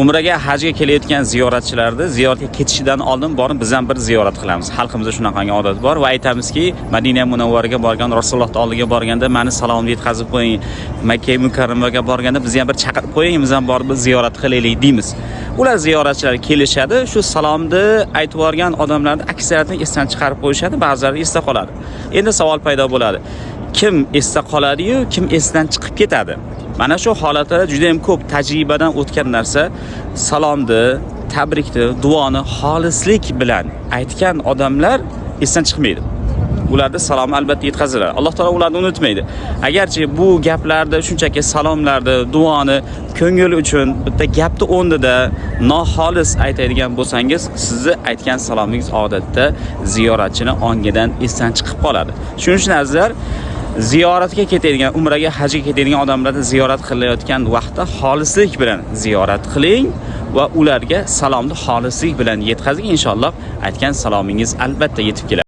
Umraga, hajga kelayotgan ziyoratchilarni ziyoratga ketishidan oldin borib biz ham bir ziyorat qilamiz. Xalqimizda shunaqangi odat bor va aytamizki, Madina Munavvaraga borgan, Rasululloh oldiga borganda meni salomni yetkazib qo'ying. Makka Mukarramaga borganda bizni ham bir chaqirib qo'ying, biz ham borib ziyorat qilaylik deymiz. Ular ziyoratchilar kelishadi, shu salomni aytib yuborgan odamlarni aksariyatini esdan chiqarib qo'yishadi, ba'zilari esda qoladi. Endi savol paydo bo'ladi. Kim esda qoladi-yu, kim esdan chiqib ketadi? Mana shu holatlarda juda ham ko'p tajribadan o'tgan narsa, salomni, tabrikni, duoni xolislik bilan aytgan odamlar esdan chiqmaydi. Ularda salomni albatta yetkaziladi. Alloh taolo ularni unutmaydi. Agarchi bu gaplarda shunchaki salomlarni, duoni ko'ngil uchun bitta gapni o'rnida noxolis aytadigan bo'lsangiz, sizni aytgan salomingiz odatda ziyoratchini ongidan esdan chiqib qoladi. Shuning uchun azizlar, ziyoratga ketadigan, umraga, hajga ketadigan odamlarni ziyorat qilayotgan vaqtda xolislik bilan ziyorat qiling va ularga salomni xolislik bilan yetkazing. Inshaalloh aytgan salomingiz albatta yetib keladi.